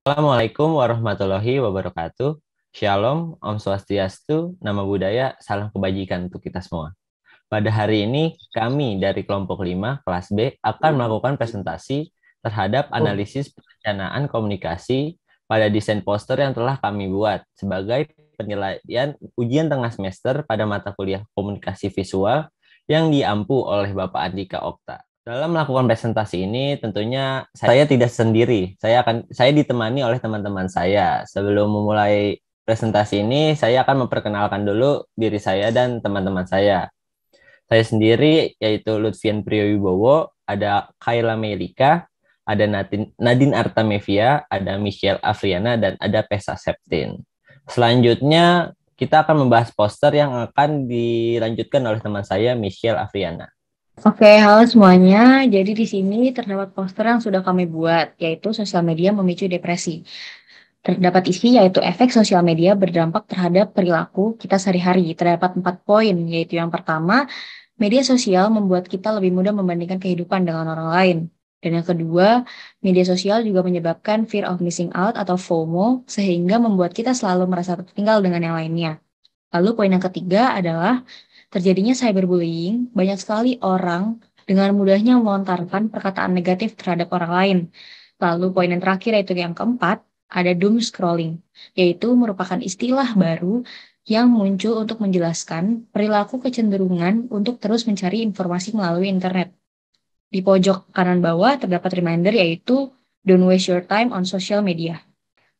Assalamualaikum warahmatullahi wabarakatuh. Shalom, Om Swastiastu, Nama Budaya, Salam Kebajikan untuk kita semua. Pada hari ini, kami dari kelompok 5, kelas B, akan melakukan presentasi terhadap analisis perencanaan komunikasi pada desain poster yang telah kami buat sebagai penilaian ujian tengah semester pada mata kuliah komunikasi visual yang diampu oleh Bapak Andika Okta. Dalam melakukan presentasi ini, tentunya saya tidak sendiri. Saya ditemani oleh teman-teman saya. Sebelum memulai presentasi ini, saya akan memperkenalkan dulu diri saya dan teman-teman saya. Saya sendiri yaitu Lutfian Priyowibowo, ada Kayla Melika, ada Nadine Artamevia, ada Michelle Afriana, dan ada Pesa Septin. Selanjutnya, kita akan membahas poster yang akan dilanjutkan oleh teman saya, Michelle Afriana. Oke, halo semuanya. Jadi di sini terdapat poster yang sudah kami buat, yaitu sosial media memicu depresi. Terdapat isi yaitu efek sosial media berdampak terhadap perilaku kita sehari-hari. Terdapat 4 poin, yaitu yang pertama, media sosial membuat kita lebih mudah membandingkan kehidupan dengan orang lain. Dan yang kedua, media sosial juga menyebabkan fear of missing out atau FOMO, sehingga membuat kita selalu merasa tertinggal dengan yang lainnya. Lalu poin yang ketiga adalah terjadinya cyberbullying. Banyak sekali orang dengan mudahnya melontarkan perkataan negatif terhadap orang lain. Lalu poin yang terakhir yaitu yang keempat, ada doom scrolling, yaitu merupakan istilah baru yang muncul untuk menjelaskan perilaku kecenderungan untuk terus mencari informasi melalui internet. Di pojok kanan bawah terdapat reminder yaitu don't waste your time on social media.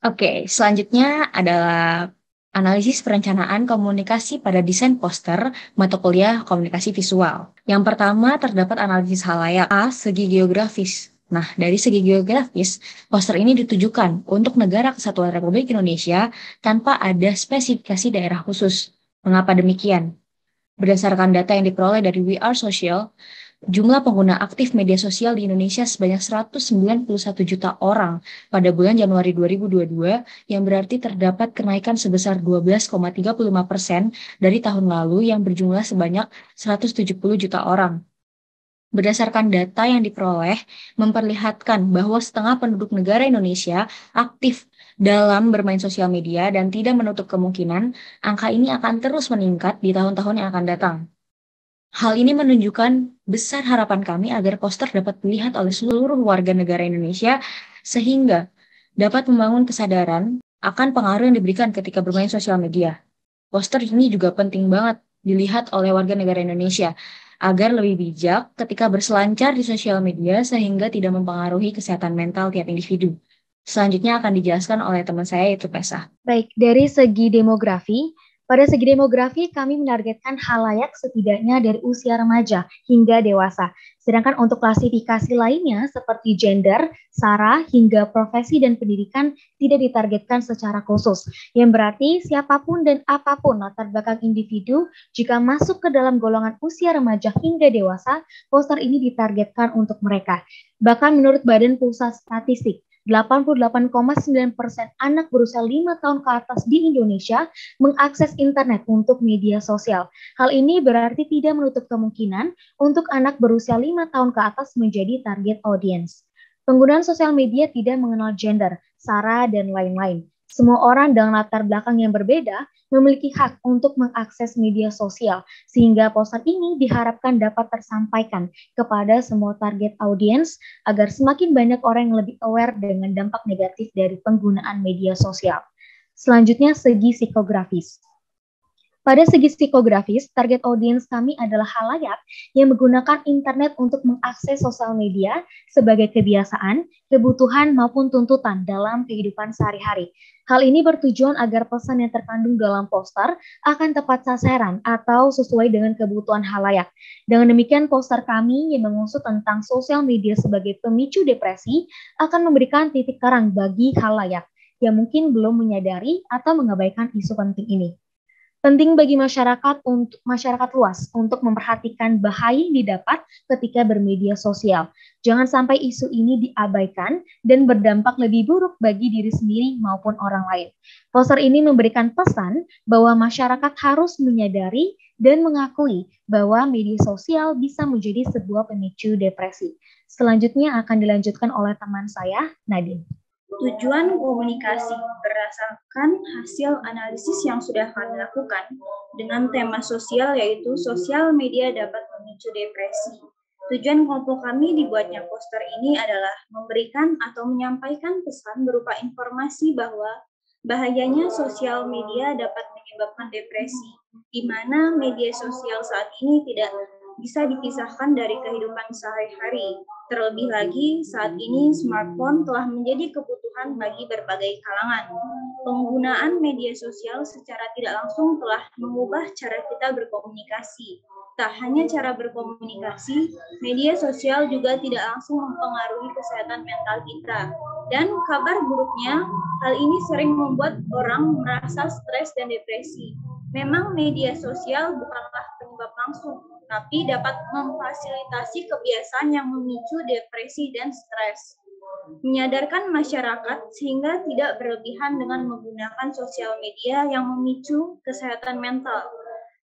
Oke, selanjutnya adalah analisis perencanaan komunikasi pada desain poster mata kuliah komunikasi visual. Yang pertama terdapat analisis halayak. A. Segi geografis. Nah, dari segi geografis, poster ini ditujukan untuk negara kesatuan Republik Indonesia tanpa ada spesifikasi daerah khusus. Mengapa demikian? Berdasarkan data yang diperoleh dari We Are Social, jumlah pengguna aktif media sosial di Indonesia sebanyak 191 juta orang pada bulan Januari 2022, yang berarti terdapat kenaikan sebesar 12,35% dari tahun lalu yang berjumlah sebanyak 170 juta orang. Berdasarkan data yang diperoleh, memperlihatkan bahwa setengah penduduk negara Indonesia aktif dalam bermain sosial media dan tidak menutup kemungkinan angka ini akan terus meningkat di tahun-tahun yang akan datang. Hal ini menunjukkan besar harapan kami agar poster dapat dilihat oleh seluruh warga negara Indonesia sehingga dapat membangun kesadaran akan pengaruh yang diberikan ketika bermain sosial media. Poster ini juga penting banget dilihat oleh warga negara Indonesia agar lebih bijak ketika berselancar di sosial media sehingga tidak mempengaruhi kesehatan mental tiap individu. Selanjutnya akan dijelaskan oleh teman saya yaitu Pesa. Baik, dari segi demografi, pada segi demografi kami menargetkan halayak setidaknya dari usia remaja hingga dewasa. Sedangkan untuk klasifikasi lainnya seperti gender, sara, hingga profesi dan pendidikan tidak ditargetkan secara khusus. Yang berarti siapapun dan apapun latar belakang individu jika masuk ke dalam golongan usia remaja hingga dewasa, poster ini ditargetkan untuk mereka. Bahkan menurut Badan Pusat Statistik, 88,9% anak berusia 5 tahun ke atas di Indonesia mengakses internet untuk media sosial. Hal ini berarti tidak menutup kemungkinan untuk anak berusia 5 tahun ke atas menjadi target audiens. Penggunaan sosial media tidak mengenal gender, sara, dan lain-lain. Semua orang dengan latar belakang yang berbeda memiliki hak untuk mengakses media sosial, sehingga poster ini diharapkan dapat tersampaikan kepada semua target audiens agar semakin banyak orang yang lebih aware dengan dampak negatif dari penggunaan media sosial. Selanjutnya, segi psikografis. Pada segi psikografis, target audiens kami adalah halayak yang menggunakan internet untuk mengakses sosial media sebagai kebiasaan, kebutuhan, maupun tuntutan dalam kehidupan sehari-hari. Hal ini bertujuan agar pesan yang terkandung dalam poster akan tepat sasaran atau sesuai dengan kebutuhan halayak. Dengan demikian, poster kami yang mengusut tentang sosial media sebagai pemicu depresi akan memberikan titik terang bagi halayak yang mungkin belum menyadari atau mengabaikan isu penting ini. Penting bagi masyarakat luas untuk memperhatikan bahaya yang didapat ketika bermedia sosial. Jangan sampai isu ini diabaikan dan berdampak lebih buruk bagi diri sendiri maupun orang lain. Poster ini memberikan pesan bahwa masyarakat harus menyadari dan mengakui bahwa media sosial bisa menjadi sebuah pemicu depresi. Selanjutnya akan dilanjutkan oleh teman saya, Nadine. Tujuan komunikasi berdasarkan hasil analisis yang sudah kami lakukan dengan tema sosial, yaitu sosial media dapat memicu depresi. Tujuan kelompok kami dibuatnya poster ini adalah memberikan atau menyampaikan pesan berupa informasi bahwa bahayanya sosial media dapat menyebabkan depresi, di mana media sosial saat ini tidak bisa dipisahkan dari kehidupan sehari-hari. Terlebih lagi, saat ini smartphone telah menjadi kebutuhan bagi berbagai kalangan. Penggunaan media sosial secara tidak langsung telah mengubah cara kita berkomunikasi. Tak hanya cara berkomunikasi, media sosial juga tidak langsung mempengaruhi kesehatan mental kita. Dan kabar buruknya, hal ini sering membuat orang merasa stres dan depresi. Memang media sosial bukanlah penyebab langsung, tapi dapat memfasilitasi kebiasaan yang memicu depresi dan stres. Menyadarkan masyarakat sehingga tidak berlebihan dengan menggunakan sosial media yang memicu kesehatan mental.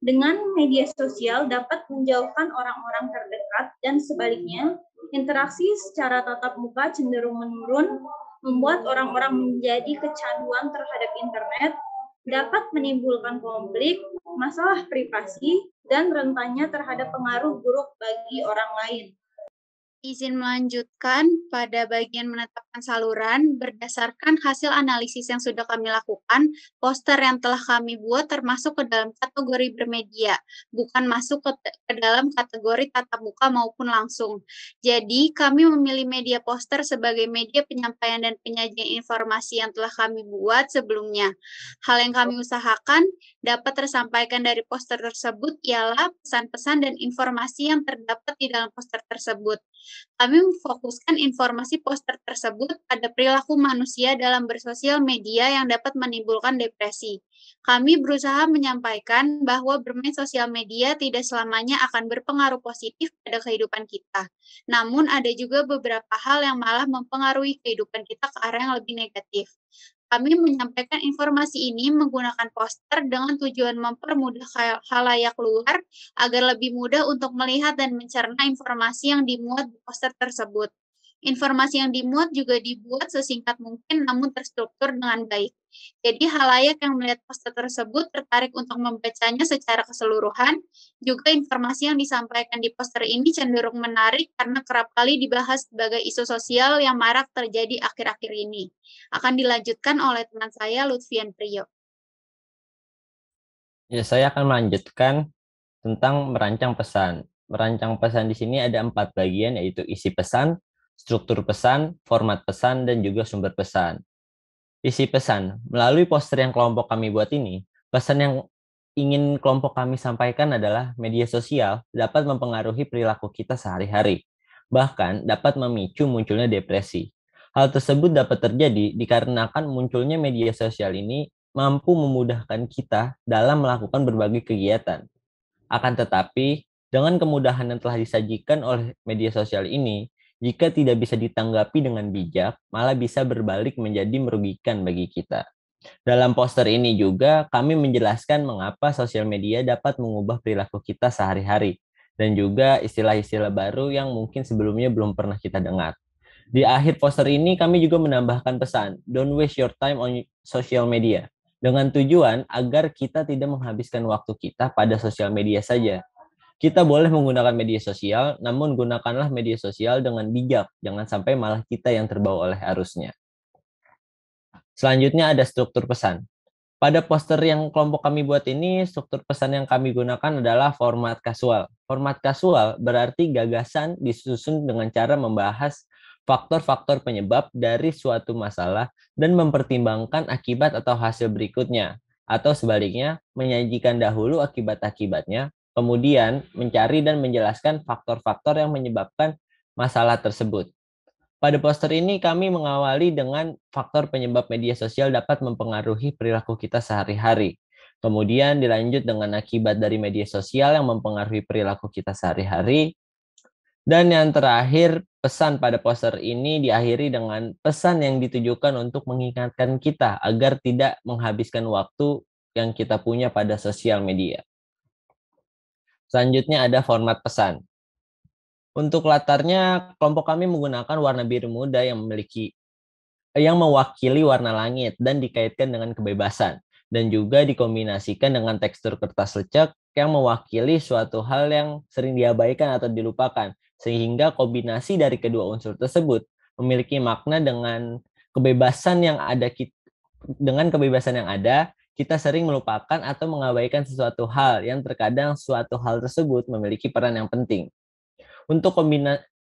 Dengan media sosial dapat menjauhkan orang-orang terdekat dan sebaliknya, interaksi secara tatap muka cenderung menurun, membuat orang-orang menjadi kecanduan terhadap internet, dapat menimbulkan konflik, masalah privasi, dan rentannya terhadap pengaruh buruk bagi orang lain. Izin melanjutkan pada bagian menetapkan saluran berdasarkan hasil analisis yang sudah kami lakukan, poster yang telah kami buat termasuk ke dalam kategori bermedia, bukan masuk ke dalam kategori tatap muka maupun langsung. Jadi, kami memilih media poster sebagai media penyampaian dan penyajian informasi yang telah kami buat sebelumnya. Hal yang kami usahakan dapat tersampaikan dari poster tersebut ialah pesan-pesan dan informasi yang terdapat di dalam poster tersebut. Kami memfokuskan informasi poster tersebut pada perilaku manusia dalam bersosial media yang dapat menimbulkan depresi. Kami berusaha menyampaikan bahwa bermain sosial media tidak selamanya akan berpengaruh positif pada kehidupan kita. Namun ada juga beberapa hal yang malah mempengaruhi kehidupan kita ke arah yang lebih negatif. Kami menyampaikan informasi ini menggunakan poster dengan tujuan mempermudah khalayak luar agar lebih mudah untuk melihat dan mencerna informasi yang dimuat di poster tersebut. Informasi yang dimuat juga dibuat sesingkat mungkin namun terstruktur dengan baik. Jadi khalayak yang melihat poster tersebut tertarik untuk membacanya secara keseluruhan. Juga informasi yang disampaikan di poster ini cenderung menarik karena kerap kali dibahas sebagai isu sosial yang marak terjadi akhir-akhir ini. Akan dilanjutkan oleh teman saya Lutfian Priyo. Ya, saya akan melanjutkan tentang merancang pesan. Merancang pesan di sini ada 4 bagian, yaitu isi pesan, struktur pesan, format pesan, dan juga sumber pesan. Isi pesan, melalui poster yang kelompok kami buat ini, pesan yang ingin kelompok kami sampaikan adalah media sosial dapat mempengaruhi perilaku kita sehari-hari, bahkan dapat memicu munculnya depresi. Hal tersebut dapat terjadi dikarenakan munculnya media sosial ini mampu memudahkan kita dalam melakukan berbagai kegiatan. Akan tetapi, dengan kemudahan yang telah disajikan oleh media sosial ini, jika tidak bisa ditanggapi dengan bijak, malah bisa berbalik menjadi merugikan bagi kita. Dalam poster ini juga, kami menjelaskan mengapa sosial media dapat mengubah perilaku kita sehari-hari, dan juga istilah-istilah baru yang mungkin sebelumnya belum pernah kita dengar. Di akhir poster ini, kami juga menambahkan pesan, don't waste your time on social media, dengan tujuan agar kita tidak menghabiskan waktu kita pada sosial media saja. Kita boleh menggunakan media sosial, namun gunakanlah media sosial dengan bijak, jangan sampai malah kita yang terbawa oleh arusnya. Selanjutnya ada struktur pesan. Pada poster yang kelompok kami buat ini, struktur pesan yang kami gunakan adalah format kasual. Format kasual berarti gagasan disusun dengan cara membahas faktor-faktor penyebab dari suatu masalah dan mempertimbangkan akibat atau hasil berikutnya. Atau sebaliknya, menyajikan dahulu akibat-akibatnya, kemudian mencari dan menjelaskan faktor-faktor yang menyebabkan masalah tersebut. Pada poster ini kami mengawali dengan faktor penyebab media sosial dapat mempengaruhi perilaku kita sehari-hari. Kemudian dilanjut dengan akibat dari media sosial yang mempengaruhi perilaku kita sehari-hari. Dan yang terakhir, pesan pada poster ini diakhiri dengan pesan yang ditujukan untuk mengingatkan kita agar tidak menghabiskan waktu yang kita punya pada sosial media. Selanjutnya ada format pesan. Untuk latarnya, kelompok kami menggunakan warna biru muda yang memiliki yang mewakili warna langit dan dikaitkan dengan kebebasan, dan juga dikombinasikan dengan tekstur kertas lecek yang mewakili suatu hal yang sering diabaikan atau dilupakan, sehingga kombinasi dari kedua unsur tersebut memiliki makna dengan kebebasan yang ada. Dengan kebebasan yang ada, kita sering melupakan atau mengabaikan sesuatu hal yang terkadang suatu hal tersebut memiliki peran yang penting. Untuk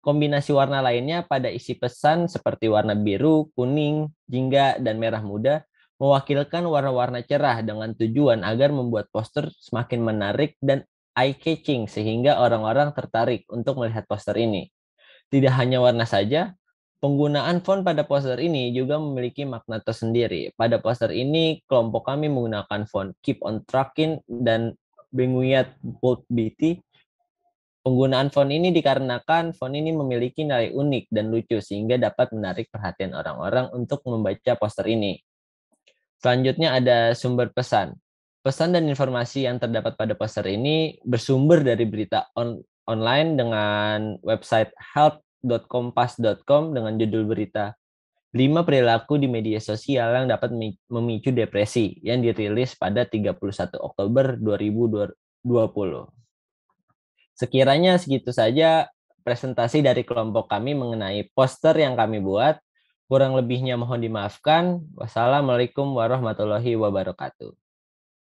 kombinasi warna lainnya pada isi pesan seperti warna biru, kuning, jingga, dan merah muda mewakilkan warna-warna cerah dengan tujuan agar membuat poster semakin menarik dan eye-catching sehingga orang-orang tertarik untuk melihat poster ini. Tidak hanya warna saja, penggunaan font pada poster ini juga memiliki makna tersendiri. Pada poster ini, kelompok kami menggunakan font Keep on Trucking dan Benguiat Bold BT. Penggunaan font ini dikarenakan font ini memiliki nilai unik dan lucu sehingga dapat menarik perhatian orang-orang untuk membaca poster ini. Selanjutnya ada sumber pesan. Pesan dan informasi yang terdapat pada poster ini bersumber dari berita online dengan website health.kompas.com dengan judul berita 5 perilaku di media sosial yang dapat memicu depresi yang dirilis pada 31 Oktober 2020. Sekiranya segitu saja presentasi dari kelompok kami mengenai poster yang kami buat. Kurang lebihnya mohon dimaafkan. Wassalamualaikum warahmatullahi wabarakatuh.